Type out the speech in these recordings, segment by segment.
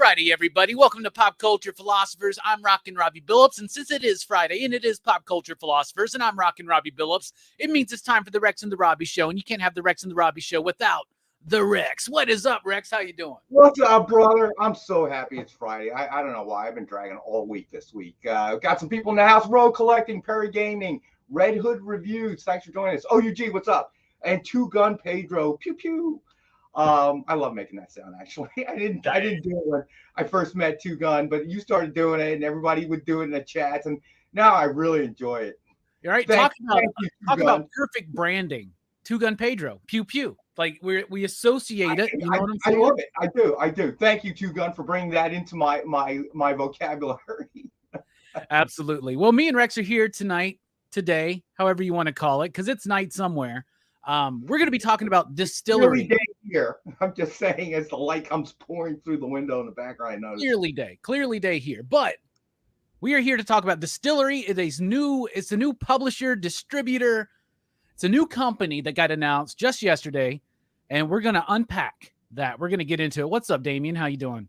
Friday, everybody. Welcome to Pop Culture Philosophers. I'm Rockin Robbie Billups, and since it is Friday and it is Pop Culture Philosophers, and I'm Rockin Robbie Billups, it means it's time for the Rex and the Robbie Show, and you can't have the Rex and the Robbie Show without the Rex. What is up, Rex? How you doing? What's up, brother? I'm so happy it's Friday. I don't know why. I've been dragging all week this week. Got some people in the house. Road Collecting, Perry Gaming, Red Hood Reviews. Thanks for joining us. OUG, what's up? And Two Gun Pedro. Pew pew. I love making that sound. Actually, I didn't do it when I first met Two Gun, but you started doing it, and everybody would do it in the chats, and now I really enjoy it. All right, talk about perfect branding. Two Gun Pedro. Pew pew. Like we associate it. You know what I'm saying? I love it. I do. Thank you, Two Gun, for bringing that into my vocabulary. Absolutely. Well, me and Rex are here today, however you want to call it, because it's night somewhere. We're going to be talking about DSTLRY. Clearly day here. I'm just saying, as the light comes pouring through the window in the background, I noticed. Clearly day here. But we are here to talk about DSTLRY. It's a new publisher, distributor. It's a new company that got announced just yesterday, and we're going to unpack that. We're going to get into it. What's up, Damien? How you doing?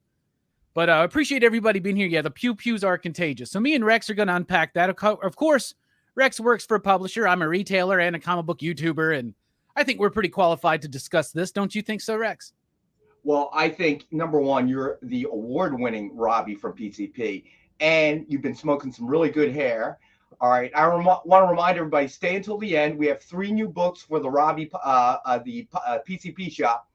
But I appreciate everybody being here. Yeah, the pews are contagious. So me and Rex are going to unpack that. Of course, Rex works for a publisher. I'm a retailer and a comic book YouTuber, and I think we're pretty qualified to discuss this. Don't you think so, Rex? Well, I think, number one, you're the award-winning Robbie from PCP, and you've been smoking some really good hair. All right. I want to remind everybody, stay until the end. We have 3 new books for the Robbie, PCP Shop.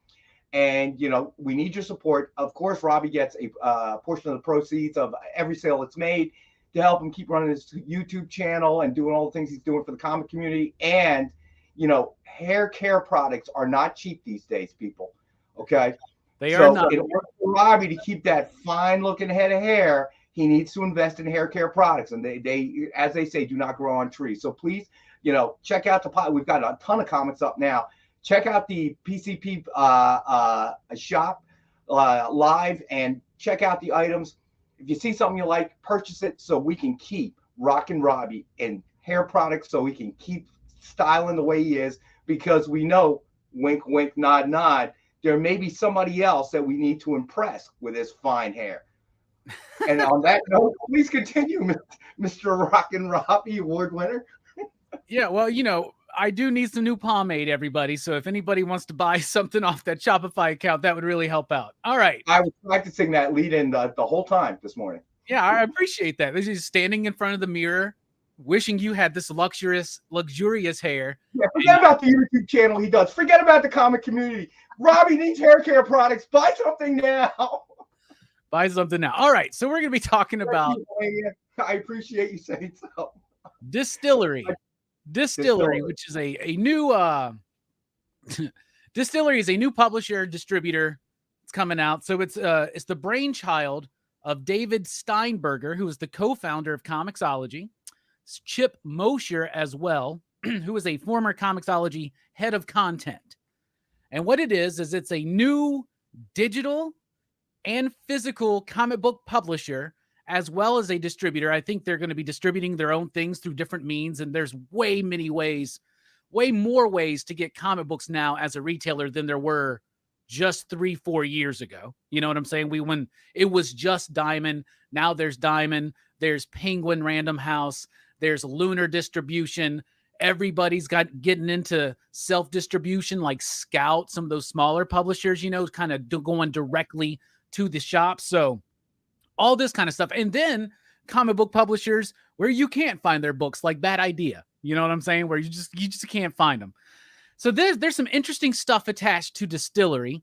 And, we need your support. Of course, Robbie gets a portion of the proceeds of every sale that's made to help him keep running his YouTube channel and doing all the things he's doing for the comic community. And, hair care products are not cheap these days, people. Okay. They are not. In order for Robbie to keep that fine looking head of hair, he needs to invest in hair care products. And they, as they say, do not grow on trees. So please, check out we've got a ton of comics up now. Check out the PCP shop live and check out the items. If you see something you like, purchase it so we can keep Rockin Robbie and hair products, so we can keep styling the way he is, because we know, wink, wink, nod, nod, there may be somebody else that we need to impress with his fine hair. And on that note, please continue, Mr. Rockin Robbie award winner. Yeah, well, I do need some new pomade, everybody. So if anybody wants to buy something off that Shopify account, that would really help out. All right. I was practicing that lead in the whole time this morning. Yeah, I appreciate that. This is standing in front of the mirror, wishing you had this luxurious hair. Yeah, forget about the YouTube channel he does. Forget about the comic community. Robbie needs hair care products. Buy something now. Buy something now. All right, so we're going to be talking about... I appreciate you saying so. DSTLRY, which is a new... DSTLRY is a new publisher, distributor. It's coming out. So it's the brainchild of David Steinberger, who is the co-founder of Comixology. Chip Mosher as well, who is a former Comixology head of content. And what it is it's a new digital and physical comic book publisher, as well as a distributor. I think they're going to be distributing their own things through different means, and there's way more ways to get comic books now as a retailer than there were just 3-4 years ago. You know what I'm saying? When it was just Diamond, now there's Diamond, there's Penguin Random House, there's Lunar Distribution. Everybody's getting into self-distribution like Scout, some of those smaller publishers, kind of going directly to the shop. So all this kind of stuff. And then comic book publishers where you can't find their books, like Bad Idea. You know what I'm saying? Where you just can't find them. So there's some interesting stuff attached to DSTLRY.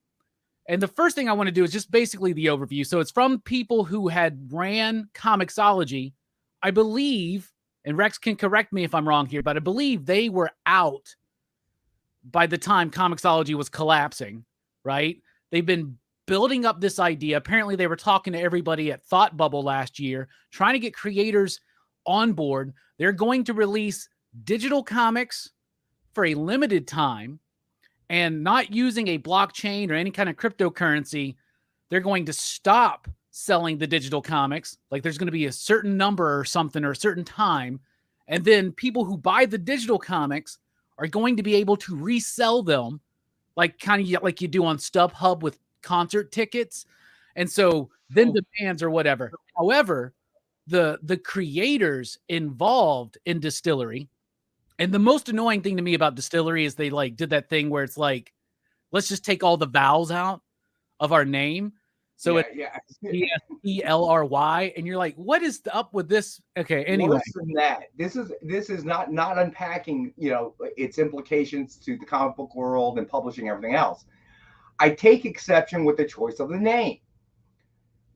And the first thing I want to do is just basically the overview. So it's from people who had ran Comixology, I believe, and Rex can correct me if I'm wrong here, but I believe they were out by the time Comixology was collapsing, right? They've been building up this idea. Apparently they were talking to everybody at Thought Bubble last year, trying to get creators on board. They're going to release digital comics for a limited time and not using a blockchain or any kind of cryptocurrency. They're going to stop selling the digital comics. Like there's going to be a certain number or something or a certain time. And then people who buy the digital comics are going to be able to resell them like kind of like you do on StubHub with concert tickets. And so then demands or whatever. However, the creators involved in Distillery, and the most annoying thing to me about Distillery is they like did that thing where it's like, let's just take all the vowels out of our name. So it's DSTLRY, and you're like, what is up with this? Okay, anyway. Worse than that, this is not unpacking, you know, its implications to the comic book world and publishing, everything else. I take exception with the choice of the name.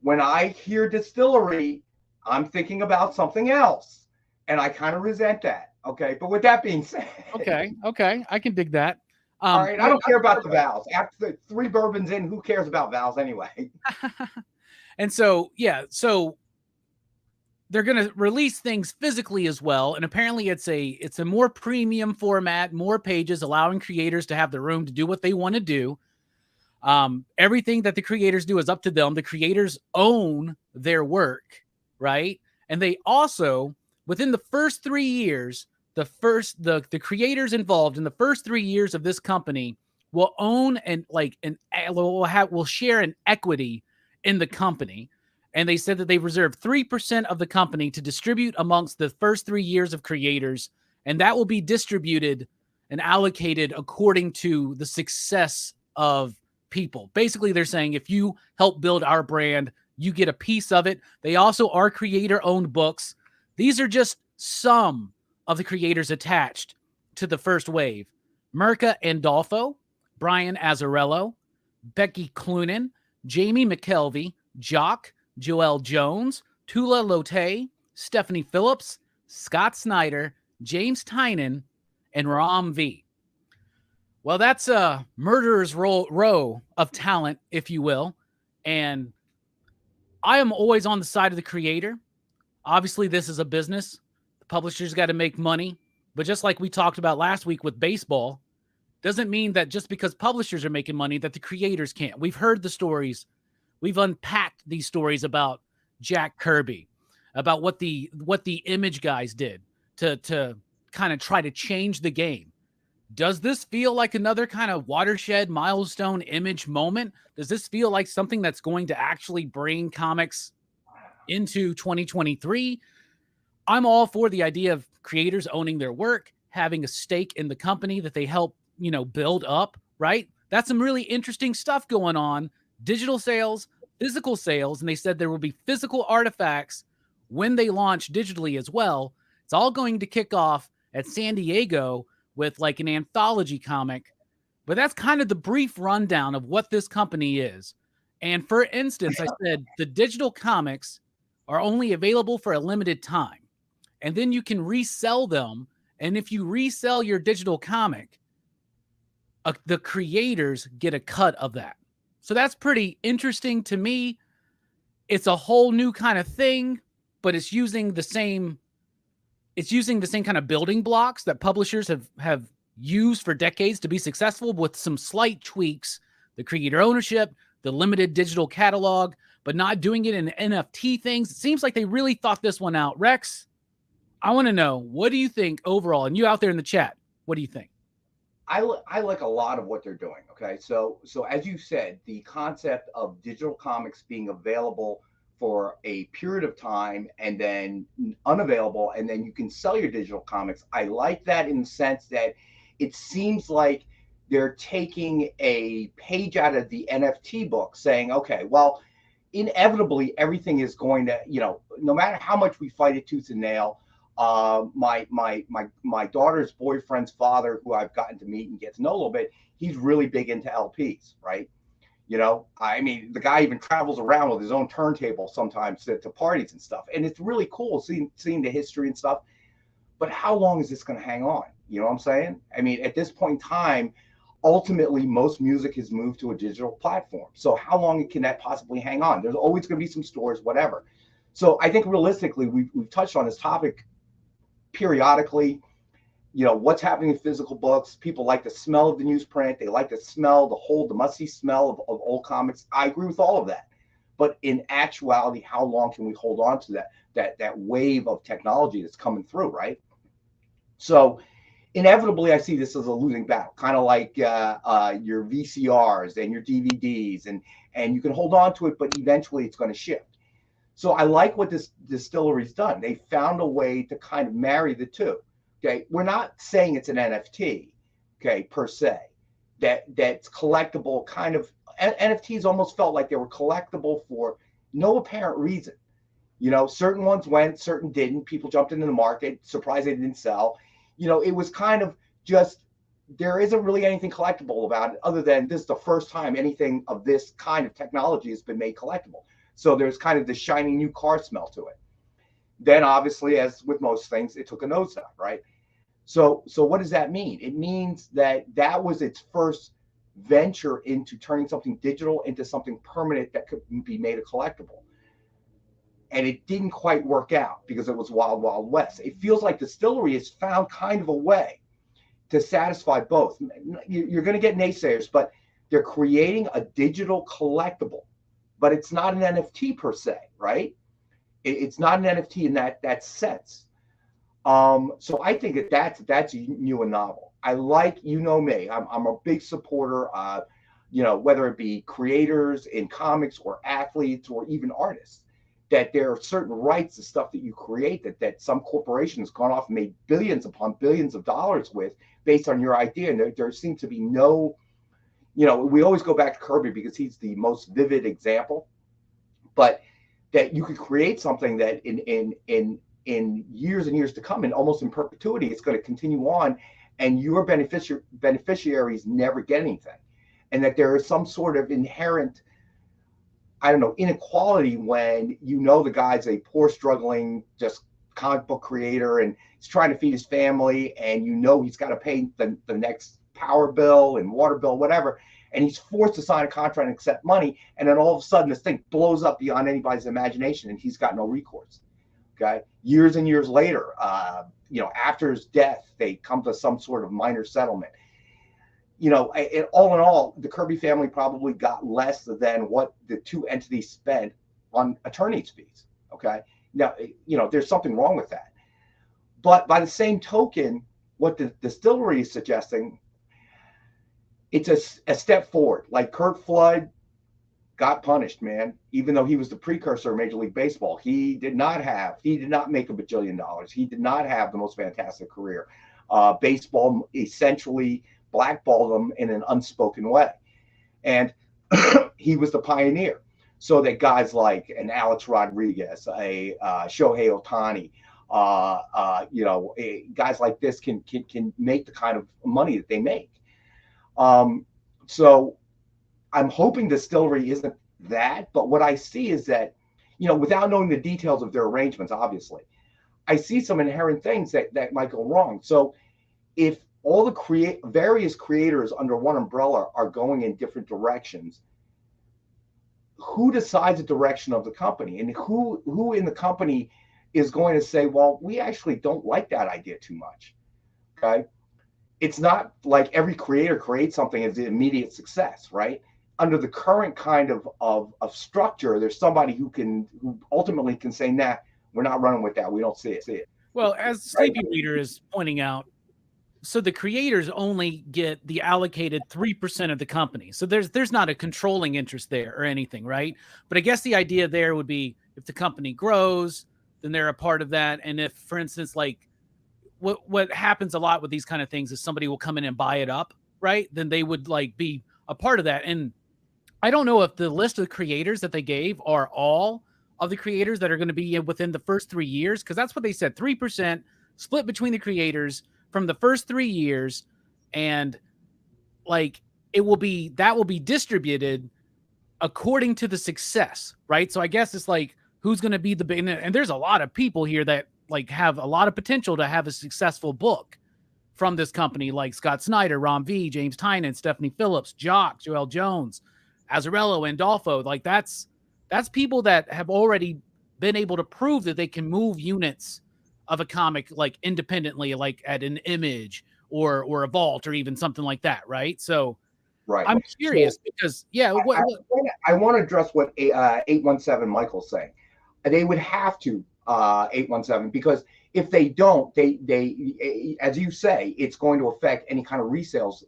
When I hear Distillery, I'm thinking about something else, and I kind of resent that. Okay, but with that being said, okay, I can dig that. All right, I don't care about the vowels. After the 3 bourbons in, who cares about vowels anyway? And so, yeah, so they're going to release things physically as well, and apparently it's a more premium format, more pages, allowing creators to have the room to do what they want to do. Everything that the creators do is up to them. The creators own their work, right? And they also, within the first 3 years, the creators involved in the first 3 years of this company will own and will share an equity in the company. And they said that they reserved 3% of the company to distribute amongst the first 3 years of creators, and that will be distributed and allocated according to the success of people. Basically, they're saying if you help build our brand, you get a piece of it. They also are creator-owned books. These are just some of the creators attached to the first wave. Mirka Andolfo, Brian Azzarello, Becky Cloonan, Jamie McKelvey, Jock, Joelle Jones, Tula Lotay, Stephanie Phillips, Scott Snyder, James Tynan, and Ram V. Well, that's a murderer's row of talent, if you will. And I am always on the side of the creator. Obviously, this is a business. The publisher's got to make money. But just like we talked about last week with baseball, doesn't mean that just because publishers are making money that the creators can't. We've heard the stories. We've unpacked these stories about Jack Kirby, about what the Image guys did to kind of try to change the game. Does this feel like another kind of watershed milestone Image moment? Does this feel like something that's going to actually bring comics into 2023? I'm all for the idea of creators owning their work, having a stake in the company that they help, build up, right? That's some really interesting stuff going on. Digital sales, physical sales, and they said there will be physical artifacts when they launch digitally as well. It's all going to kick off at San Diego with like an anthology comic. But that's kind of the brief rundown of what this company is. And for instance, I said the digital comics are only available for a limited time. And then you can resell them. And if you resell your digital comic, the creators get a cut of that. So that's pretty interesting to me. It's a whole new kind of thing, but it's using the same kind of building blocks that publishers have used for decades to be successful, with some slight tweaks: the creator ownership, the limited digital catalog, but not doing it in NFT things. It seems like they really thought this one out. Rex, I want to know, what do you think overall? And you out there in the chat, what do you think? I like a lot of what they're doing. Okay, so as you said, the concept of digital comics being available for a period of time and then unavailable, and then you can sell your digital comics. I like that in the sense that it seems like they're taking a page out of the NFT book, saying, okay, well, inevitably everything is going to, no matter how much we fight it tooth and nail. My daughter's boyfriend's father, who I've gotten to meet and get to know a little bit, he's really big into LPs, right? I mean, the guy even travels around with his own turntable sometimes to parties and stuff. And it's really cool seeing the history and stuff. But how long is this going to hang on? You know what I'm saying? I mean, at this point in time, ultimately, most music has moved to a digital platform. So how long can that possibly hang on? There's always going to be some stores, whatever. So I think realistically, we've touched on this topic periodically. What's happening in physical books. People like the smell of the newsprint. They like the smell, the musty smell of old comics. I agree with all of that. But in actuality, how long can we hold on to that wave of technology that's coming through, right? So inevitably, I see this as a losing battle, kind of like your VCRs and your DVDs, and you can hold on to it, but eventually it's going to shift. So I like what this distillery's done. They found a way to kind of marry the two. Okay, we're not saying it's an NFT, okay, per se, that's collectible. Kind of NFTs almost felt like they were collectible for no apparent reason. You know, certain ones went, certain didn't. People jumped into the market, surprised they didn't sell. You know, it was kind of just, there isn't really anything collectible about it other than this is the first time anything of this kind of technology has been made collectible. So there's kind of the shiny new car smell to it. Then obviously, as with most things, it took a nosedive, right? So what does that mean? It means that was its first venture into turning something digital into something permanent that could be made a collectible. And it didn't quite work out because it was wild, wild west. It feels like Distillery has found kind of a way to satisfy both. You're going to get naysayers, but they're creating a digital collectible, but it's not an NFT per se, right? It's not an NFT in that sense. So I think that's new and novel. I like, you know me, I'm a big supporter, you know, whether it be creators in comics or athletes or even artists, that there are certain rights to stuff that you create that some corporation has gone off and made billions upon billions of dollars with based on your idea. And there seems to be no, you know, we always go back to Kirby because he's the most vivid example, but that you could create something that in years and years to come, and almost in perpetuity, it's going to continue on, and your beneficiaries never get anything. And that there is some sort of inherent, I don't know, inequality when you know the guy's a poor, struggling, just comic book creator, and he's trying to feed his family, and you know he's got to pay the next power bill and water bill, whatever, and he's forced to sign a contract and accept money, and then all of a sudden this thing blows up beyond anybody's imagination, and he's got no recourse. Okay, years and years later, you know, after his death, they come to some sort of minor settlement. You know, all in all, the Kirby family probably got less than what the two entities spent on attorney's fees. Okay, now, you know, there's something wrong with that. But by the same token, what the distillery is suggesting, it's a step forward. Like Curt Flood got punished, man, even though he was the precursor of Major League Baseball. He did not make $1 bajillion. He did not have the most fantastic career. Baseball essentially blackballed him in an unspoken way. And he was the pioneer. So that guys like an Alex Rodriguez, a Shohei Ohtani, you know, guys like this can make the kind of money that they make. So I'm hoping Distillery isn't that, but what I see is that, you know, without knowing the details of their arrangements, obviously, I see some inherent things that might go wrong. So if all the various creators under one umbrella are going in different directions, who decides the direction of the company, and who in the company is going to say, well, we actually don't like that idea too much? Okay. It's not like every creator creates something as an immediate success, right? Under the current kind of structure, there's somebody who ultimately can say, nah, we're not running with that. We don't see it. Well, as Sleepy Reader is pointing out, so the creators only get the allocated 3% of the company. So there's not a controlling interest there or anything, right? But I guess the idea there would be if the company grows, then they're a part of that. And if, for instance, like what happens a lot with these kind of things is somebody will come in and buy it up, right? Then they would like be a part of that. And I don't know if the list of creators that they gave are all of the creators that are going to be within the first 3 years, because that's what they said, 3% split between the creators from the first 3 years, and like that will be distributed according to the success, right? So I guess it's like who's going to be the big, and there's a lot of people here that like have a lot of potential to have a successful book from this company, like Scott Snyder, Ron V, James Tynan, Stephanie Phillips, Jock, Joel Jones, Azzarello, Andolfo. Like that's people that have already been able to prove that they can move units of a comic like independently, like at an Image or a Vault or even something like that, right? So right. I'm curious because I want to address what 817 Michael's saying. They would have to, 817, because if they don't, they as you say, it's going to affect any kind of resales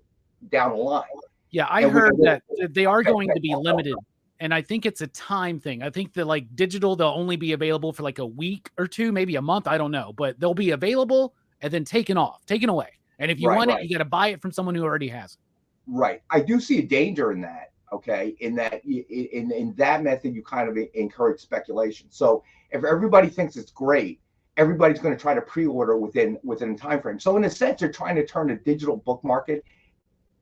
down the line. Yeah, I heard that they are going to be limited, and I think it's a time thing. I think that like digital, they'll only be available for like a week or two, maybe a month. I don't know, but they'll be available and then taken away. And if you want it, you got to buy it from someone who already has it. Right. I do see a danger in that. Okay. In that, in that method, you kind of encourage speculation. So if everybody thinks it's great, everybody's going to try to pre-order within a time frame. So in a sense, they're trying to turn the digital book market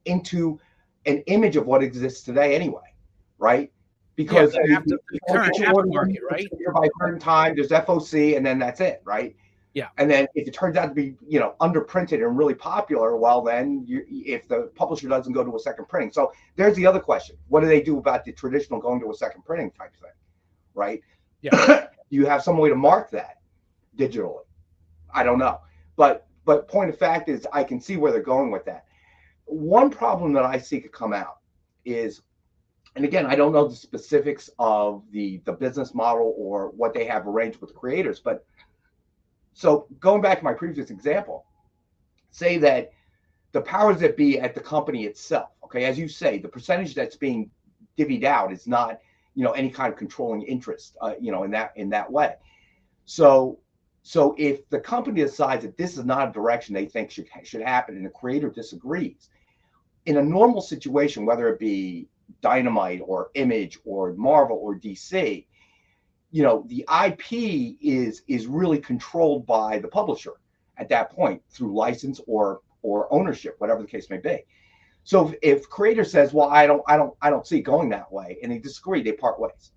into an image of what exists today anyway, right? Because the current market, right? By a certain time, there's FOC, and then that's it, right? Yeah. And then if it turns out to be, underprinted and really popular, well, then if the publisher doesn't go to a second printing. So there's the other question. What do they do about the traditional going to a second printing type thing, right? Yeah. You have some way to mark that digitally. I don't know. But point of fact is I can see where they're going with that. One problem that I see could come out is, and again, I don't know the specifics of the business model or what they have arranged with the creators, but so going back to my previous example, say that the powers that be at the company itself, okay, as you say, the percentage that's being divvied out is not, any kind of controlling interest, in that way. So if the company decides that this is not a direction they think should happen, and the creator disagrees, in a normal situation, whether it be Dynamite or Image or Marvel or DC, the IP is really controlled by the publisher at that point through license or ownership, whatever the case may be. So if creator says, well, I don't see it going that way, and they disagree, they part ways.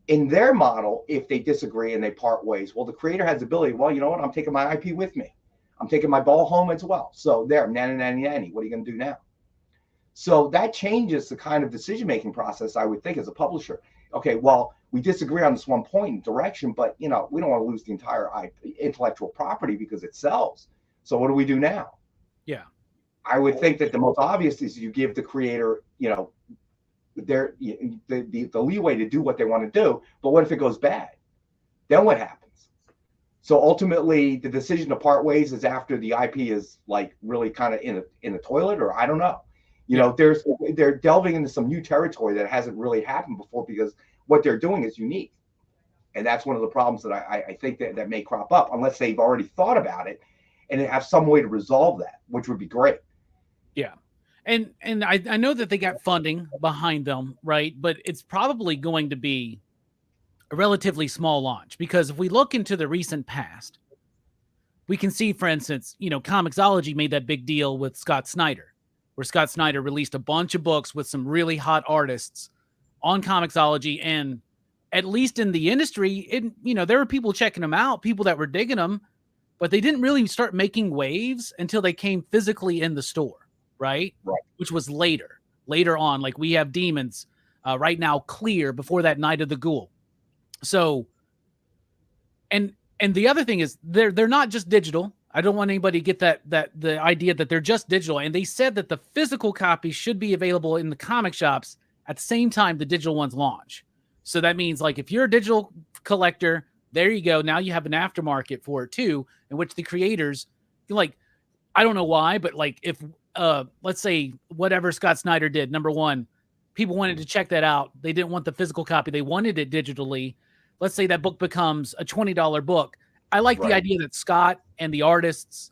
In their model, if they disagree and they part ways, well, the creator has the ability, well, you know what, I'm taking my IP with me. I'm taking my ball home as well. So there, nanny, what are you going to do now? So that changes the kind of decision-making process, I would think, as a publisher. Okay, well, we disagree on this one point in direction, but, we don't want to lose the entire intellectual property because it sells. So what do we do now? Yeah. I would think that the most obvious is you give the creator, the leeway to do what they want to do. But what if it goes bad? Then what happens? So ultimately, the decision to part ways is after the IP is like really kind of in the toilet, or I don't know. They're delving into some new territory that hasn't really happened before because what they're doing is unique. And that's one of the problems that I think that may crop up unless they've already thought about it and have some way to resolve that, which would be great. Yeah. And I know that they got funding behind them, right? But it's probably going to be a relatively small launch, because if we look into the recent past, we can see, for instance, Comixology made that big deal with Scott Snyder, where Scott Snyder released a bunch of books with some really hot artists on Comixology. And at least in the industry, there were people checking them out, people that were digging them, but they didn't really start making waves until they came physically in the store, right? Which was later on. Like we have Demons right now, Clear, before that, Night of the Ghoul. So, and the other thing is they're not just digital. I don't want anybody to get that the idea that they're just digital. And they said that the physical copies should be available in the comic shops at the same time the digital ones launch. So that means, like, if you're a digital collector, there you go. Now you have an aftermarket for it too, in which the creators, like, I don't know why, but like if let's say whatever Scott Snyder did, number one, people wanted to check that out. They didn't want the physical copy. They wanted it digitally. Let's say that book becomes a $20 book. I like the idea that Scott and the artists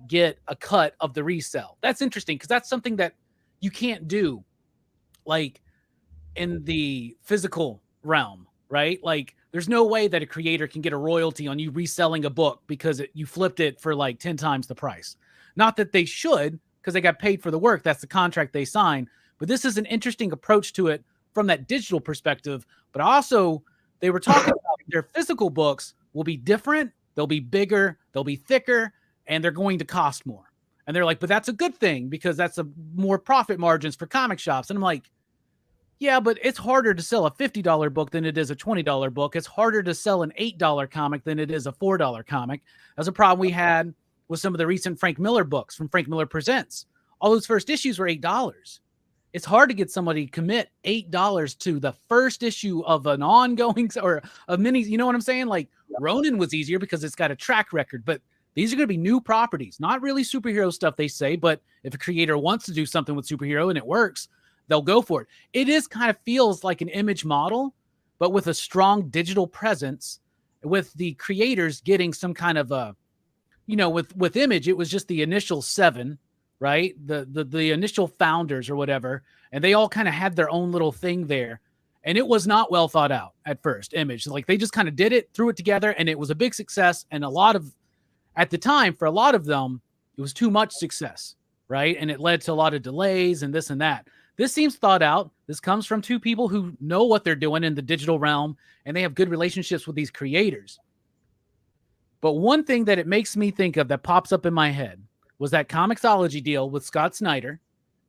get a cut of the resale. That's interesting, because that's something that you can't do like in the physical realm, right? Like there's no way that a creator can get a royalty on you reselling a book because you flipped it for like 10 times the price. Not that they should, because they got paid for the work. That's the contract they signed. But this is an interesting approach to it from that digital perspective. But also, they were talking about their physical books will be different. They'll be bigger. They'll be thicker. And they're going to cost more. And they're like, but that's a good thing, because that's more profit margins for comic shops. And I'm like, yeah, but it's harder to sell a $50 book than it is a $20 book. It's harder to sell an $8 comic than it is a $4 comic. That's a problem we had with some of the recent Frank Miller books from Frank Miller Presents. All those first issues were $8. it's hard to get somebody to commit $8 to the first issue of an ongoing or a mini. You know what I'm saying? Like Ronin was easier because it's got a track record, but these are going to be new properties, not really superhero stuff, they say. But if a creator wants to do something with superhero and it works, they'll go for it. It is kind of feels like an Image model, but with a strong digital presence, with the creators getting some kind of a, with Image, it was just the initial 7, right? The initial founders or whatever, and they all kind of had their own little thing there. And it was not well thought out at first, Image. Like they just kind of did it, threw it together, and it was a big success. And at the time, for a lot of them, it was too much success, right? And it led to a lot of delays and this and that. This seems thought out. This comes from 2 people who know what they're doing in the digital realm, and they have good relationships with these creators. But one thing that it makes me think of that pops up in my head was that Comixology deal with Scott Snyder,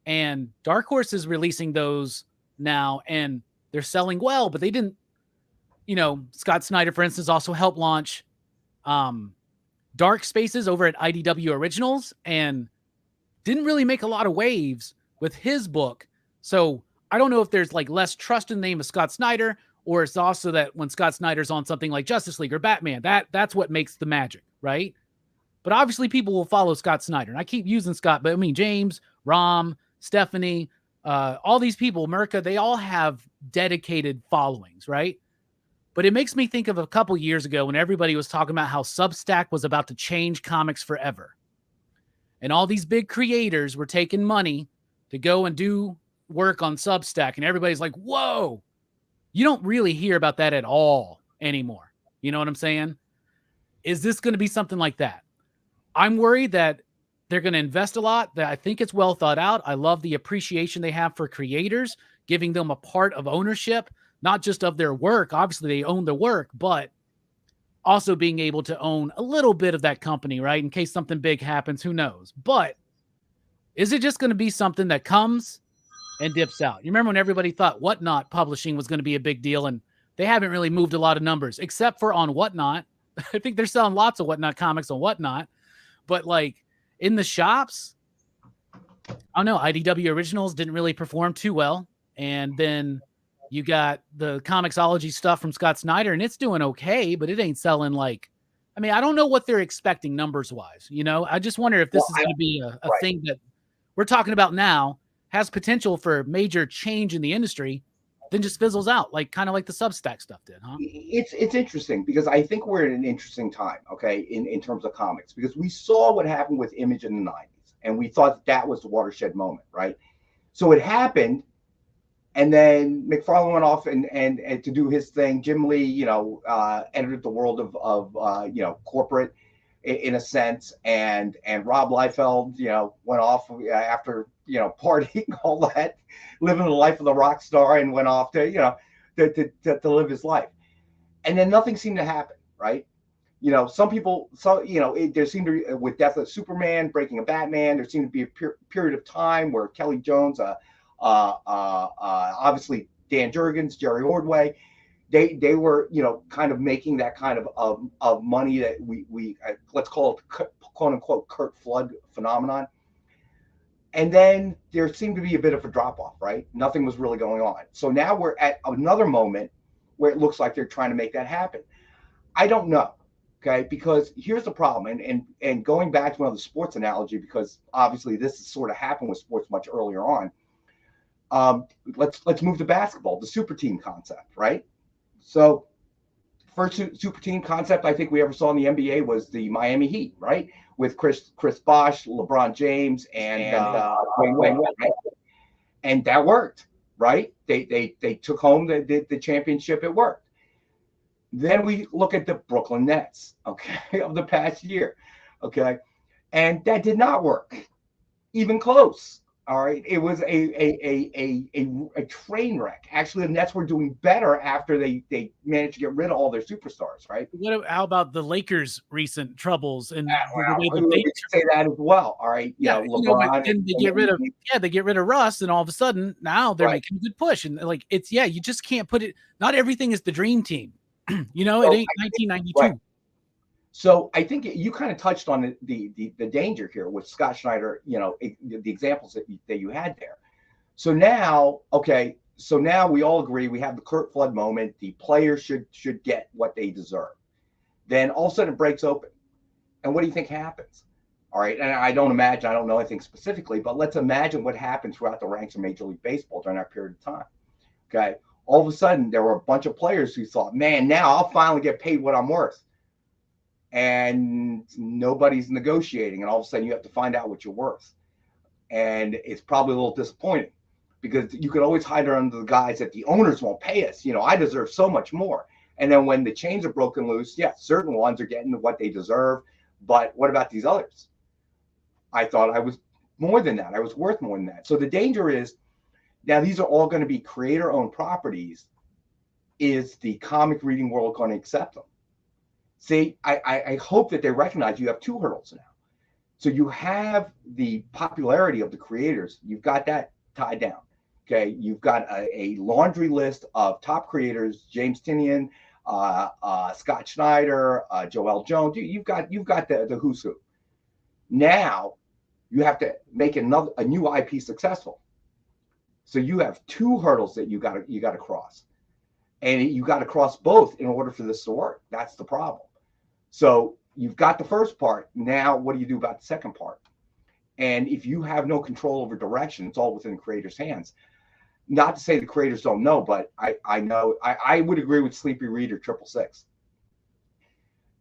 and Dark Horse is releasing those now, and they're selling well, but they didn't, Scott Snyder, for instance, also helped launch Dark Spaces over at IDW Originals and didn't really make a lot of waves with his book. So I don't know if there's like less trust in the name of Scott Snyder, or it's also that when Scott Snyder's on something like Justice League or Batman, that's what makes the magic, right? But obviously people will follow Scott Snyder. And I keep using Scott, but I mean, James, Rom, Stephanie, all these people, Merca, they all have dedicated followings, right? But it makes me think of a couple years ago when everybody was talking about how Substack was about to change comics forever. And all these big creators were taking money to go and do work on Substack. And everybody's like, whoa, you don't really hear about that at all anymore. You know what I'm saying? Is this going to be something like that? I'm worried that they're going to invest a lot, that I think it's well thought out. I love the appreciation they have for creators, giving them a part of ownership, not just of their work. Obviously, they own the work, but also being able to own a little bit of that company, right? In case something big happens, who knows? But is it just going to be something that comes and dips out? You remember when everybody thought Whatnot publishing was going to be a big deal, and they haven't really moved a lot of numbers, except for on Whatnot. I think they're selling lots of Whatnot comics on Whatnot. But like in the shops, I don't know, IDW Originals didn't really perform too well. And then you got the Comixology stuff from Scott Snyder, and it's doing okay, but it ain't selling like, I mean, I don't know what they're expecting numbers wise. I just wonder if this is going to be a thing that we're talking about now has potential for major change in the industry, then just fizzles out, like kind of like the Substack stuff did, huh? It's interesting because I think we're in an interesting time, okay, in terms of comics, because we saw what happened with Image in the 90s, and we thought that was the watershed moment, right? So it happened, and then McFarlane went off and to do his thing. Jim Lee, entered the world of corporate in a sense, and Rob Liefeld, went off after partying, all that, living the life of the rock star, and went off to to live his life, and then nothing seemed to happen, right? Some people, there seemed to be, with Death of Superman, Breaking of Batman, there seemed to be a period of time where Kelly Jones, obviously Dan Jurgens, Jerry Ordway, they were kind of making that kind of money that we let's call it quote unquote Kurt Flood phenomenon. And then there seemed to be a bit of a drop off, right? Nothing was really going on. So now we're at another moment where it looks like they're trying to make that happen. I don't know, okay? Because here's the problem, and going back to another sports analogy, because obviously this has sort of happened with sports much earlier on. Let's move to basketball, the super team concept, right? So first super team concept I think we ever saw in the NBA was the Miami Heat, right? With Chris Bosh, LeBron James, and Wayne Wade, right? And that worked, right? They took home the championship. It worked. Then we look at the Brooklyn Nets, okay, of the past year, okay, and that did not work, even close. All right, it was a train wreck. Actually, the Nets were doing better after they managed to get rid of all their superstars, right? How about the Lakers' recent troubles and they say that as well. All right, LeBron, and they get rid of Russ, and all of a sudden now they're making a good push, and like you just can't put it. Not everything is the dream team, it ain't 1992. Right. So I think you kind of touched on the danger here with Scott Snyder, the examples that you had there. So now, okay, so now we all agree we have the Kurt Flood moment. The players should get what they deserve. Then all of a sudden it breaks open. And what do you think happens? All right, and I don't know anything specifically, but let's imagine what happened throughout the ranks of Major League Baseball during that period of time. Okay, all of a sudden there were a bunch of players who thought, man, now I'll finally get paid what I'm worth. And nobody's negotiating, and all of a sudden you have to find out what you're worth. And it's probably a little disappointing because you could always hide under the guise that the owners won't pay us. You know, I deserve so much more. And then when the chains are broken loose, yeah, certain ones are getting what they deserve. But what about these others? I thought I was more than that. I was worth more than that. So the danger is now these are all going to be creator-owned properties. Is the comic reading world going to accept them? See, I hope that they recognize you have two hurdles now. So you have the popularity of the creators. You've got that tied down. Okay, you've got a laundry list of top creators: James Tynion, Scott Snyder, Joel Jones. You've got the who's who. Now you have to make a new IP successful. So you have two hurdles that you got to cross, and you got to cross both in order for this to work. That's the problem. So you've got the first part. Now what do you do about the second part? And if you have no control over direction, it's all within the creator's hands. Not to say the creators don't know, but I know I would agree with Sleepy Reader 666.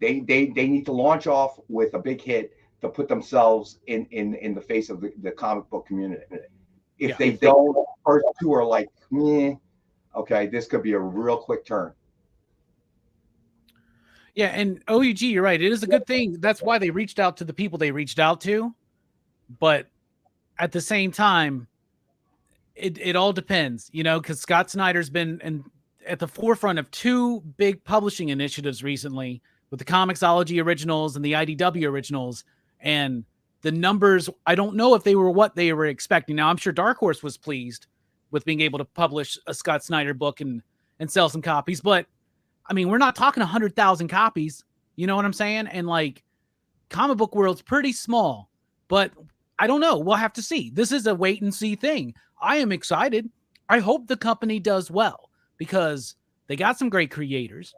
They need to launch off with a big hit to put themselves in the face of the comic book community. If they don't, the first two are like, okay, this could be a real quick turn. Yeah, and OUG, you're right. It is a good thing. That's why they reached out to the people they reached out to. But at the same time, it all depends, you know, because Scott Snyder's been at the forefront of two big publishing initiatives recently with the Comixology originals and the IDW originals. And the numbers, I don't know if they were what they were expecting. Now, I'm sure Dark Horse was pleased with being able to publish a Scott Snyder book and sell some copies. But, I mean, we're not talking 100,000 copies. You know what I'm saying? And, like, comic book world's pretty small. But I don't know. We'll have to see. This is a wait-and-see thing. I am excited. I hope the company does well because they got some great creators.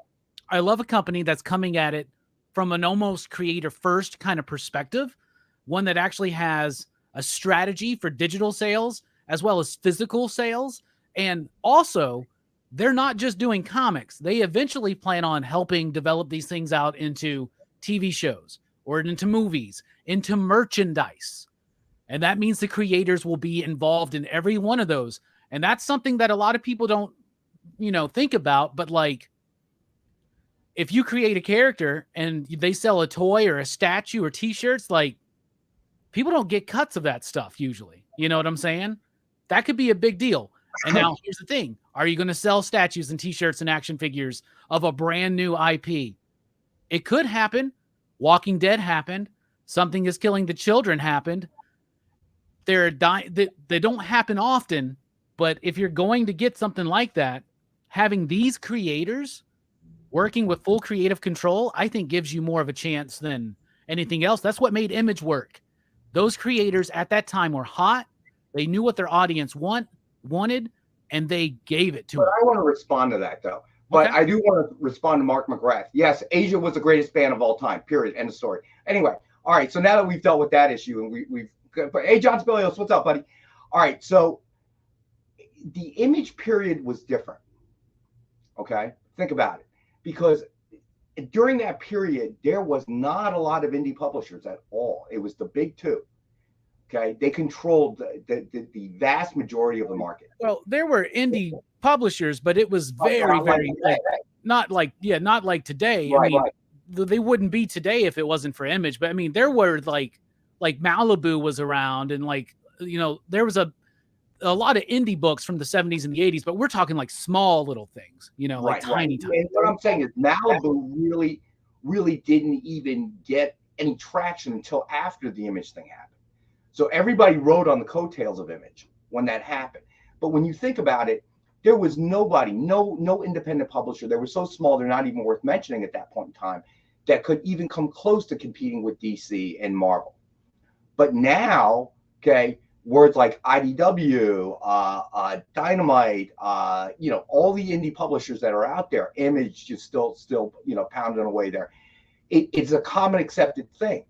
I love a company that's coming at it from an almost creator-first kind of perspective, one that actually has a strategy for digital sales as well as physical sales. And also, they're not just doing comics. They eventually plan on helping develop these things out into TV shows or into movies, into merchandise. And that means the creators will be involved in every one of those. And that's something that a lot of people don't, you know, think about. But, like, if you create a character and they sell a toy or a statue or t-shirts, like, people don't get cuts of that stuff usually. You know what I'm saying? That could be a big deal. And now here's the thing. Are you going to sell statues and t-shirts and action figures of a brand new IP? It could happen. Walking Dead happened. Something is Killing the Children happened. They don't happen often, but if you're going to get something like that, having these creators working with full creative control, I think gives you more of a chance than anything else. That's what made Image work. Those creators at that time were hot. They knew what their audience wanted, and they gave it to them. I want to respond to that, though. But okay. I do want to respond to Mark McGrath. Yes, Asia was the greatest band of all time, period, end of story. Anyway, all right, so now that we've dealt with that issue, and we've hey, John Spilios, what's up, buddy? All right, so the Image period was different, okay? Think about it. Because during that period, there was not a lot of indie publishers at all. It was the big two, okay? They controlled the vast majority of the market. Well, there were indie publishers, but it was not like today. Right, I mean, they wouldn't be today if it wasn't for Image. But, I mean, there were, like Malibu was around, and, like, you know, there was a lot of indie books from the 70s and the 80s, but we're talking like small little things, you know, like tiny. And what I'm saying is Malibu really didn't even get any traction until after the Image thing happened. So everybody rode on the coattails of Image when that happened. But when you think about it, there was nobody, no independent publisher. They were so small, they're not even worth mentioning at that point in time, that could even come close to competing with DC and Marvel. But now, okay, words like IDW, Dynamite, all the indie publishers that are out there, Image just still, pounding away there. It's a common accepted thing,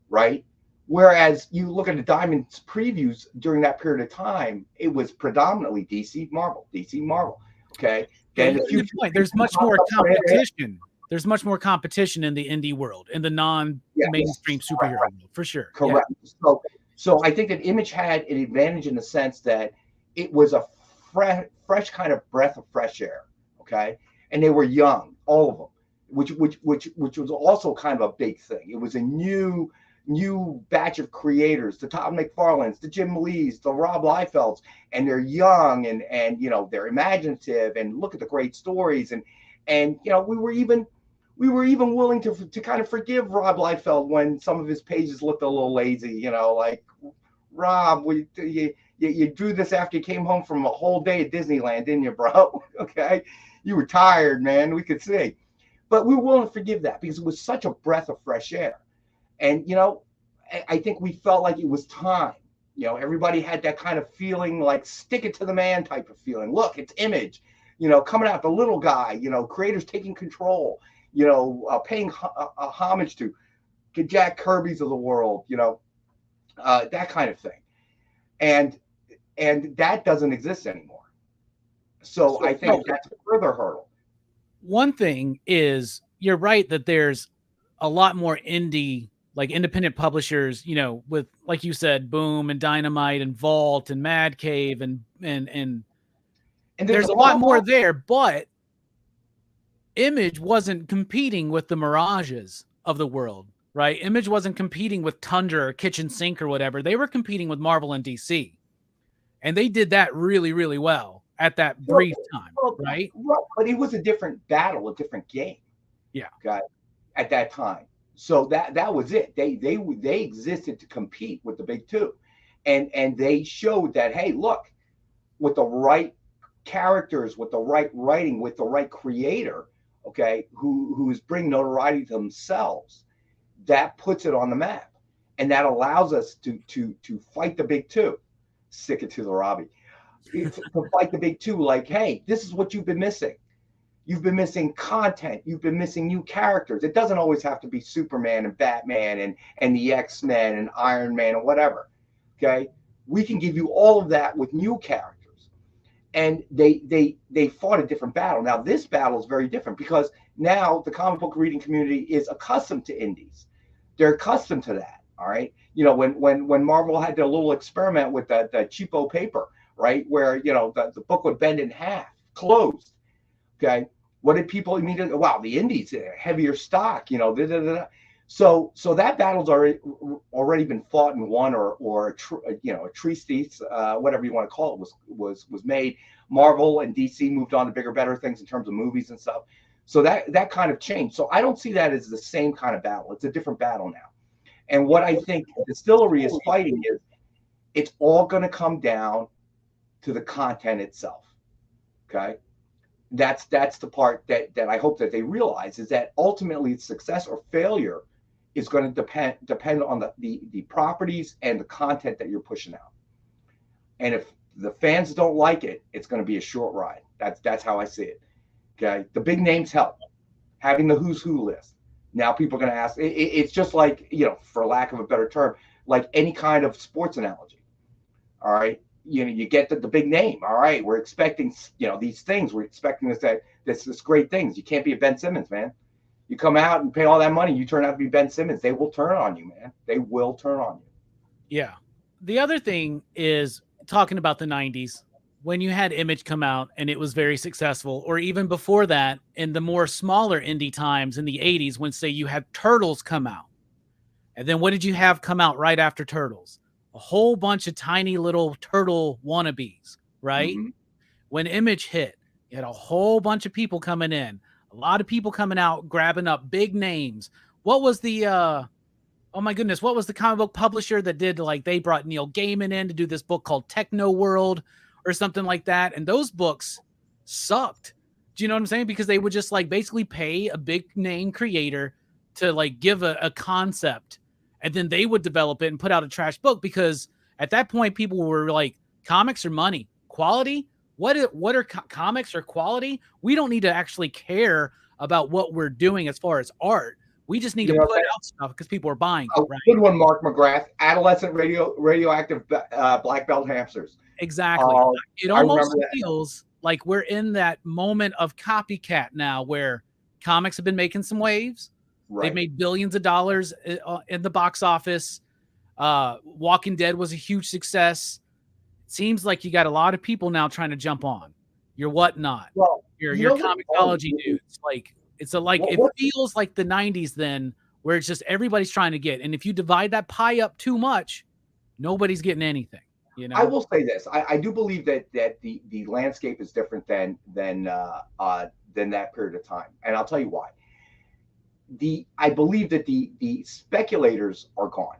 right? Whereas you look at the Diamond's previews during that period of time, it was predominantly DC, Marvel, DC, Marvel. Okay. Then the future, there's much more competition. There's much more competition in the indie world, in the non-mainstream superhero world, for sure. Correct. Yeah. So I think that Image had an advantage in the sense that it was a fresh kind of breath of fresh air. Okay. And they were young, all of them, which was also kind of a big thing. It was a new batch of creators, the Todd McFarlanes, the Jim Lees, the Rob Liefelds, and they're young and they're imaginative and look at the great stories. And we were even willing to kind of forgive Rob Liefeld when some of his pages looked a little lazy, like, Rob, you drew this after you came home from a whole day at Disneyland, didn't you, bro? Okay. You were tired, man. We could see. But we were willing to forgive that because it was such a breath of fresh air. And, I think we felt like it was time. Everybody had that kind of feeling, like stick it to the man type of feeling. Look, it's Image, coming out, the little guy, creators taking control, paying homage to Jack Kirby's of the world, that kind of thing. And that doesn't exist anymore. So I think that's a further hurdle. One thing is, you're right that there's a lot more independent publishers, with, like you said, Boom and Dynamite and Vault and Mad Cave and there's a lot more there, but Image wasn't competing with the Mirages of the world, right? Image wasn't competing with Tundra or Kitchen Sink or whatever. They were competing with Marvel and DC. And they did that really, really well at that brief time, right? But it was a different battle, a different game. Yeah. Okay, at that time. So that was it. They existed to compete with the big two. And they showed that, hey, look, with the right characters, with the right writing, with the right creator, okay, who is bringing notoriety to themselves, that puts it on the map. And that allows us to fight the big two. Stick it to the Robbie. To fight the big two, like, hey, this is what you've been missing. You've been missing content. You've been missing new characters. It doesn't always have to be Superman and Batman and the X-Men and Iron Man and whatever. Okay, we can give you all of that with new characters. And they fought a different battle. Now this battle is very different because now the comic book reading community is accustomed to indies. They're accustomed to that. All right. When Marvel had their little experiment with the cheapo paper, right, where the book would bend in half, closed. Okay. What did people immediately? Wow, the indies, heavier stock, So that battle's already been fought and won, or a treatise, whatever you want to call it, was made. Marvel and DC moved on to bigger, better things in terms of movies and stuff. So that kind of changed. So I don't see that as the same kind of battle. It's a different battle now. And what I think DSTLRY is fighting is, it's all going to come down to the content itself. Okay. That's the part that I hope that they realize, is that ultimately success or failure is going to depend on the properties and the content that you're pushing out. And if the fans don't like it, it's going to be a short ride. That's how I see it. Okay. The big names help. Having the who's who list. Now people are going to ask, it's just like, for lack of a better term, like any kind of sports analogy. All right. You get the big name. All right. We're expecting, these things. We're expecting this great things. You can't be a Ben Simmons, man. You come out and pay all that money, you turn out to be Ben Simmons. They will turn on you, man. They will turn on you. Yeah. The other thing is, talking about the 90s, when you had Image come out and it was very successful, or even before that, in the more smaller indie times in the 80s, when, say, you had Turtles come out. And then what did you have come out right after Turtles? A whole bunch of tiny little turtle wannabes, right? Mm-hmm. When Image hit, you had a whole bunch of people coming in. A lot of people coming out, grabbing up big names. What was the, oh my goodness, what was the comic book publisher that did, they brought Neil Gaiman in to do this book called Techno World or something like that? And those books sucked. Do you know what I'm saying? Because they would just basically pay a big name creator to give a concept, and then they would develop it and put out a trash book, because At that point, people were like, comics are money. Quality? What are comics or quality? We don't need to actually care about what we're doing as far as art. We just need to put out stuff because people are buying it, right? Good one, Mark McGrath. Adolescent radioactive black belt hamsters. Exactly. It almost feels like we're in that moment of copycat now where comics have been making some waves. Right. They've made billions of dollars in the box office. Walking Dead was a huge success. It seems like you got a lot of people now trying to jump on your whatnot. Well, your comicsology dudes. Like it feels like the 90s then, where it's just everybody's trying to get. And if you divide that pie up too much, nobody's getting anything. You know? I will say this: I do believe that the landscape is different than that period of time, and I'll tell you why. I believe that the speculators are gone.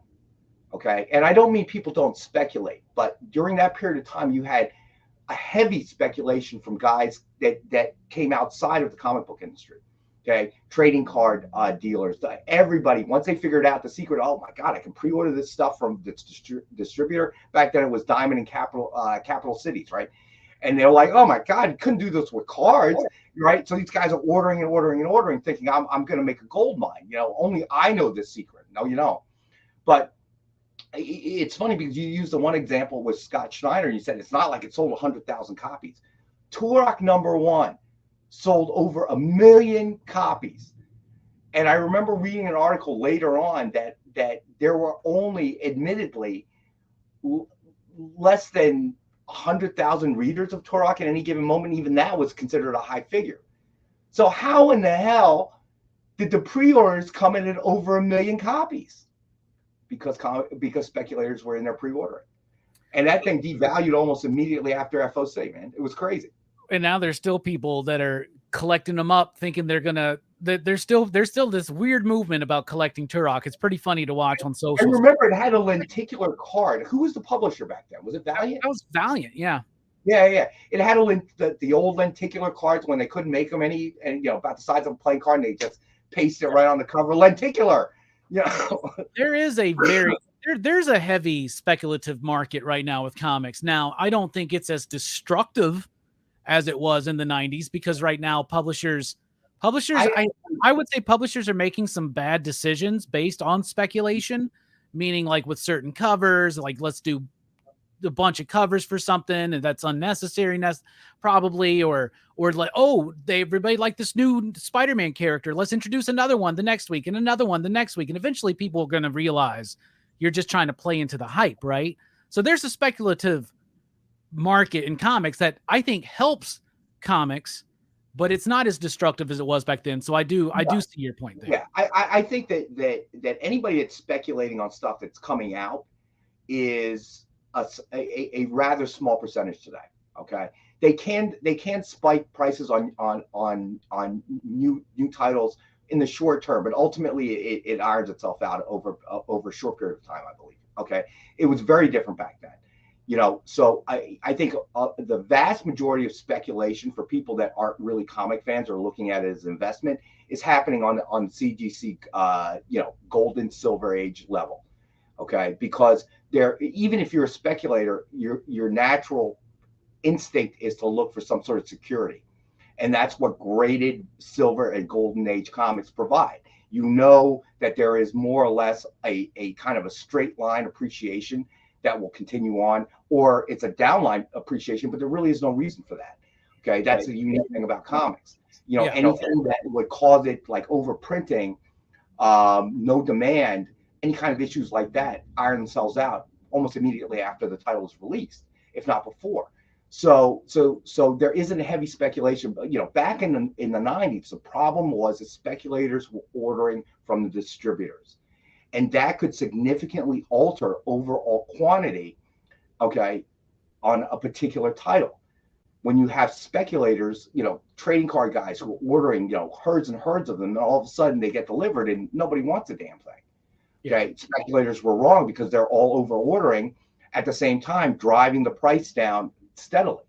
Okay, and I don't mean people don't speculate, but during that period of time, you had a heavy speculation from guys that came outside of the comic book industry. Okay, trading card dealers, everybody, once they figured out the secret, oh my God, I can pre-order this stuff from the distributor. Back then it was Diamond and Capital Cities, right? And they're like, oh my God, you couldn't do this with cards, right? So these guys are ordering, thinking I'm going to make a gold mine. You know, only I know this secret. No, you don't. But it's funny because you used the one example with Scott Snyder, and you said it's not like it sold 100,000 copies. Turok #1 sold over 1 million copies. And I remember reading an article later on that there were only, admittedly, less than 100,000 readers of Turok at any given moment. Even that was considered a high figure. So how in the hell did the pre-orders come in at over 1 million copies? Because speculators were in there pre-ordering. And that thing devalued almost immediately after FOC, man. It was crazy. And now there's still people that are collecting them up, thinking they're gonna. There's still this weird movement about collecting Turok. It's pretty funny to watch on social. And remember, it had a lenticular card. Who was the publisher back then? Was it Valiant? That was Valiant, yeah. Yeah. It had the old lenticular cards when they couldn't make them about the size of a playing card, and they just pasted it right on the cover. Lenticular. Yeah. There is there's a heavy speculative market right now with comics. Now, I don't think it's as destructive as it was in the 90s, because right now publishers I would say publishers are making some bad decisions based on speculation, meaning like with certain covers, like let's do a bunch of covers for something and that's unnecessary probably, or like, oh, everybody like this new Spider-Man character, let's introduce another one the next week and another one the next week, and eventually people are going to realize you're just trying to play into the hype, right? So there's a speculative market in comics that I think helps comics, but it's not as destructive as it was back then. So I do see your point there. Yeah, I think that anybody that's speculating on stuff that's coming out is a rather small percentage today. Okay, they can spike prices on new titles in the short term, but ultimately it irons itself out over a short period of time, I believe. Okay, it was very different back then. You know, so I think the vast majority of speculation for people that aren't really comic fans or looking at it as investment is happening on CGC, gold and silver age level. Okay, because even if you're a speculator, your natural instinct is to look for some sort of security, and that's what graded silver and golden age comics provide. You know that there is more or less a kind of a straight line appreciation that will continue on, or it's a downline appreciation, but there really is no reason for that. Okay, that's the unique thing about comics. Anything that would cause it, like overprinting, no demand, any kind of issues like that, iron themselves out almost immediately after the title is released, if not before. So there isn't a heavy speculation. But back in the 90s, the problem was that speculators were ordering from the distributors, and that could significantly alter overall quantity, okay, on a particular title. When you have speculators, trading card guys who are ordering, herds and herds of them, and all of a sudden they get delivered and nobody wants a damn thing. Okay, speculators were wrong because they're all over ordering at the same time, driving the price down steadily.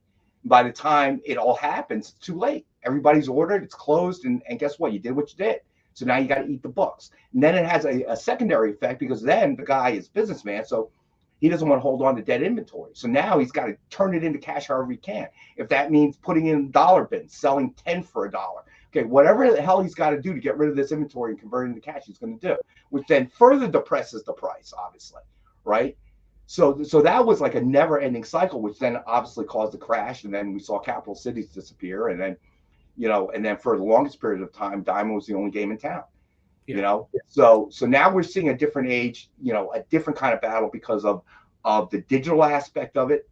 By the time it all happens, it's too late. Everybody's ordered, it's closed, and guess what? You did what you did. So now you got to eat the books. And then it has a secondary effect, because then the guy is businessman, so He doesn't want to hold on to dead inventory. So now he's got to turn it into cash however he can. If that means putting in dollar bins, selling 10 for $1. Okay, whatever the hell he's got to do to get rid of this inventory and convert it into cash, he's going to do, which then further depresses the price, obviously, right? So that was like a never-ending cycle, which then obviously caused the crash, and then we saw capital cities disappear, and then, and then for the longest period of time, Diamond was the only game in town. So now we're seeing a different age, a different kind of battle because of the digital aspect of it.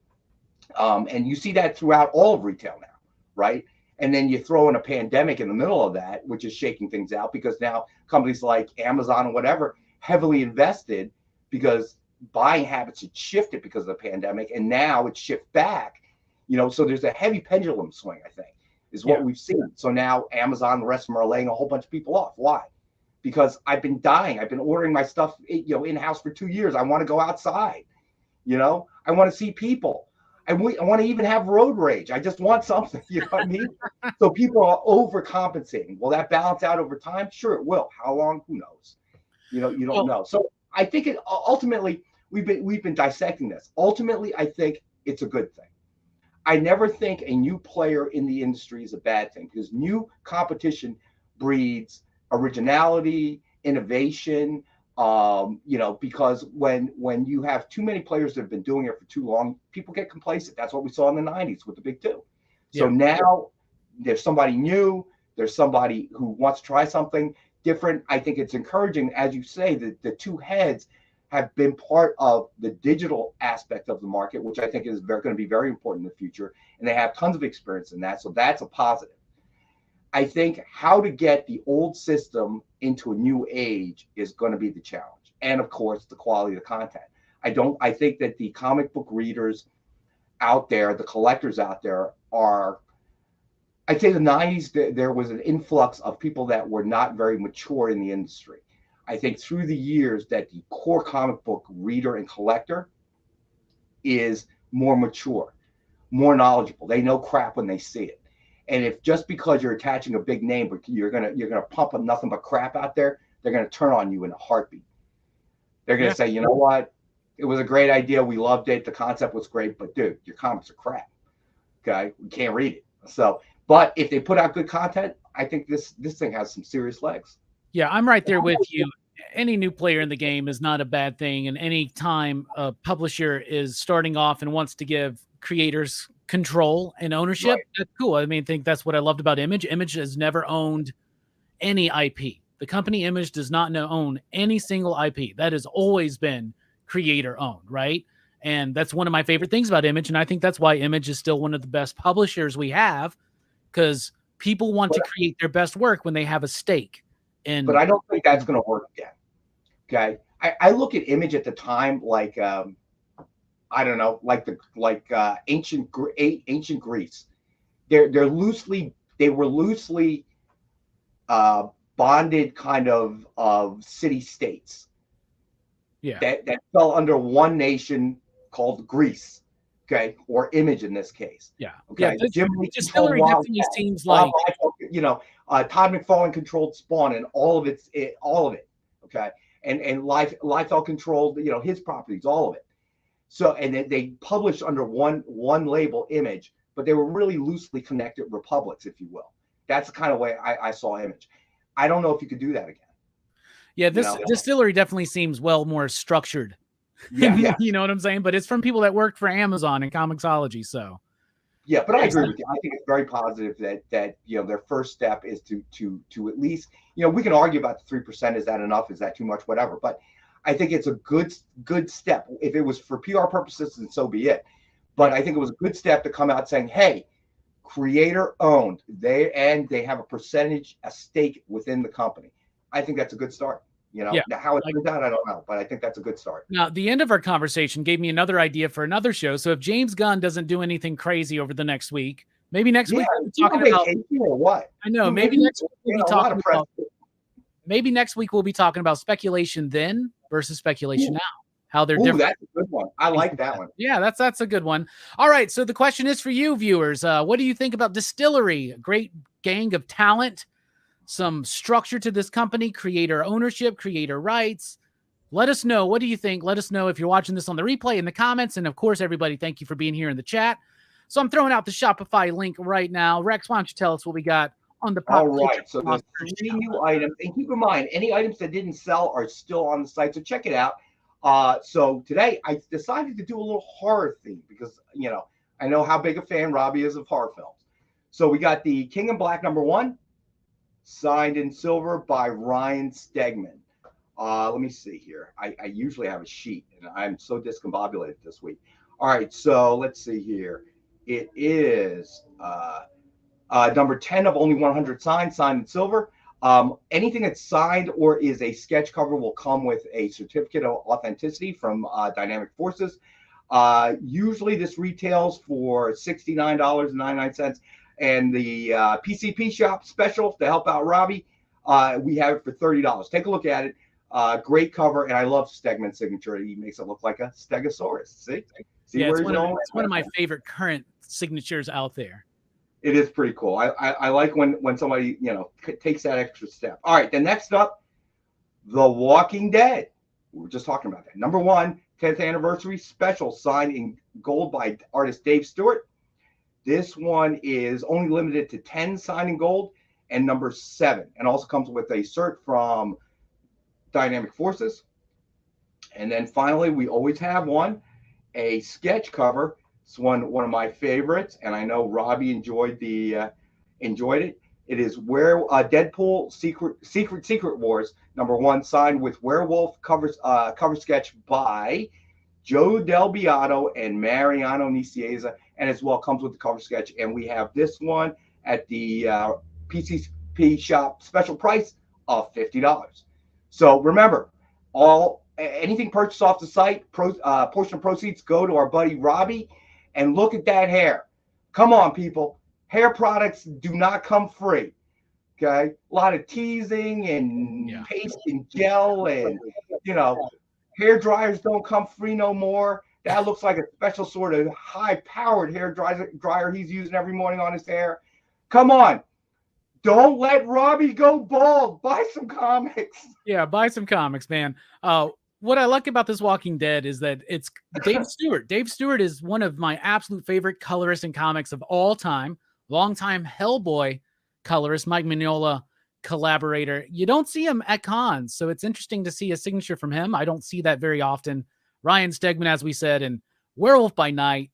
And you see that throughout all of retail now, right? And then you throw in a pandemic in the middle of that, which is shaking things out, because now companies like Amazon and whatever heavily invested because buying habits had shifted because of the pandemic, and now it's shift back, so there's a heavy pendulum swing, I think, is what we've seen. So now Amazon and the rest of them are laying a whole bunch of people off. Why? Because I've been dying. I've been ordering my stuff, in-house for 2 years. I want to go outside. I want to see people. I want to even have road rage. I just want something. You know what I mean? So people are overcompensating. Will that balance out over time? Sure, it will. How long? Who knows? You don't know. So I think it ultimately we've been dissecting this. Ultimately, I think it's a good thing. I never think a new player in the industry is a bad thing, because new competition breeds originality, innovation, because when you have too many players that have been doing it for too long, people get complacent. That's what we saw in the 90s with the big two. So now there's somebody new, there's somebody who wants to try something different. I think it's encouraging, as you say, that the two heads have been part of the digital aspect of the market, which I think is going to be very important in the future. And they have tons of experience in that. So that's a positive. I think how to get the old system into a new age is going to be the challenge. And of course, the quality of the content. I think that the comic book readers out there, the collectors out there are, I'd say the 90s, there was an influx of people that were not very mature in the industry. I think through the years that the core comic book reader and collector is more mature, more knowledgeable. They know crap when they see it. And if just because you're attaching a big name, but you're gonna pump up nothing but crap out there, they're gonna turn on you in a heartbeat. They're gonna say, you know what? It was a great idea. We loved it. The concept was great, but dude, your comics are crap. Okay, we can't read it. So, but if they put out good content, I think this thing has some serious legs. Yeah, I'm right there with you. Any new player in the game is not a bad thing, and any time a publisher is starting off and wants to give creators control and ownership, that's cool. I mean, I think that's what I loved about Image. Image has never owned any IP. The company Image does not own any single IP. That has always been creator owned, right? And that's one of my favorite things about Image, and I think that's why Image is still one of the best publishers we have, because people want to create their best work when they have a stake. But I don't think that's going to work again. Okay, I look at Image at the time like I don't know, like ancient Greece. They were loosely bonded kind of city states. Yeah, that fell under one nation called Greece. Okay, or Image in this case. Yeah. Okay. Yeah, DSTLRY definitely seems like Todd McFarlane controlled Spawn and all of it. Okay, and Liefeld controlled his properties, all of it. So and they published under one label, Image, but they were really loosely connected republics, if you will. That's the kind of way I saw Image. I don't know if you could do that again. Yeah, this DSTLRY definitely seems more structured. Yeah. You know what I'm saying? But it's from people that worked for Amazon and Comixology, so. Yeah, but I agree with you. I think it's very positive that their first step is to at least, we can argue about the 3%. Is that enough? Is that too much? Whatever. But I think it's a good step. If it was for PR purposes, then so be it. But I think it was a good step to come out saying, hey, creator owned. They have a stake within the company. I think that's a good start. Now how it turns out, I don't know, but I think that's a good start. Now, the end of our conversation gave me another idea for another show. So if James Gunn doesn't do anything crazy over the next week, maybe next week we'll be talking about or what? I know. Maybe next week we'll be talking about. Maybe next week we'll be talking about speculation then versus speculation now. How they're different. That's a good one. I like that one. Yeah, that's a good one. All right. So the question is for you, viewers. What do you think about DSTLRY? A great gang of talent. Some structure to this company, creator ownership, creator rights, Let us know. What do you think? Let us know if you're watching this on the replay in the comments. And of course, everybody, thank you for being here in the chat. So I'm throwing out the Shopify link right now. Rex, why don't you tell us what we got on the Pop All right. So there's Philosophers 3 shop? new items. And keep in mind, any items that didn't sell are still on the site. So check it out. So today I decided to do a little horror theme because, I know how big a fan Robbie is of horror films. So we got the King in Black #1, signed in silver by Ryan Stegman. Let me see here. I usually have a sheet, and I'm so discombobulated this week. All right, so let's see here. It is number 10 of only 100 signed in silver. Anything that's signed or is a sketch cover will come with a certificate of authenticity from Dynamic Forces. Usually this retails for $69.99, and the PCP Shop special to help out Robbie, we have it for $30. Take a look at it. Great cover, and I love Stegman's signature. He makes it look like a Stegosaurus. See Yeah, where it's he's going? it's one of my favorite current signatures out there. It is pretty cool. I like when somebody takes that extra step. All right, then next up, The Walking Dead. We were just talking about that. #1, 10th anniversary special, signed in gold by artist Dave Stewart. This one is only limited to 10 signed in gold, and #7, and also comes with a cert from Dynamic Forces. And then finally, we always have a sketch cover. It's one of my favorites, and I know Robbie enjoyed it. It is where Deadpool Secret Wars #1, signed with werewolf cover sketch by Joe Del Beato and Mariano Nicieza, and as well comes with the cover sketch. And we have this one at the PCP Shop special price of $50. So remember, anything purchased off the site, portion of proceeds go to our buddy Robbie. And look at that hair. Come on, people. Hair products do not come free. Okay? A lot of teasing and paste and gel, and hair dryers don't come free no more. That looks like a special sort of high-powered hair dryer he's using every morning on his hair. Come on. Don't let Robbie go bald. Buy some comics. Yeah, buy some comics, man. What I like about this Walking Dead is that it's Dave Stewart. Dave Stewart is one of my absolute favorite colorists in comics of all time. Longtime Hellboy colorist, Mike Mignola collaborator. You don't see him at cons, so it's interesting to see a signature from him. I don't see that very often. Ryan Stegman, as we said, and Werewolf by Night.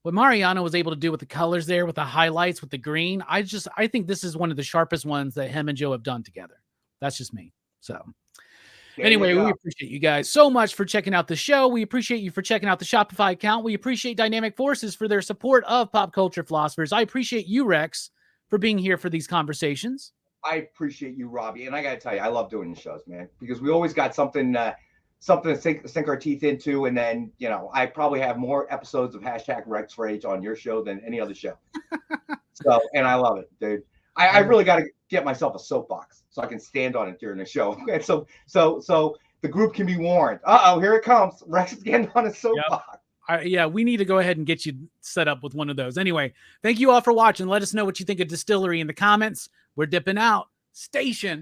What Mariano was able to do with the colors there, with the highlights, with the green, I think this is one of the sharpest ones that him and Joe have done together. That's just me. So anyway, we appreciate you guys so much for checking out the show. We appreciate you for checking out the Shopify account. We appreciate Dynamic Forces for their support of Pop Culture Philosophers. I appreciate you, Rex, for being here for these conversations. I appreciate you, Robbie. And I got to tell you, I love doing the shows, man, because we always got something to sink our teeth into. And then, I probably have more episodes of #RexRage on your show than any other show. And I love it, dude. I really got to get myself a soapbox so I can stand on it during the show. And so the group can be warned. Here it comes. Rex is getting on a soapbox. Yep. We need to go ahead and get you set up with one of those. Anyway, thank you all for watching. Let us know what you think of DSTLRY in the comments. We're dipping out. Station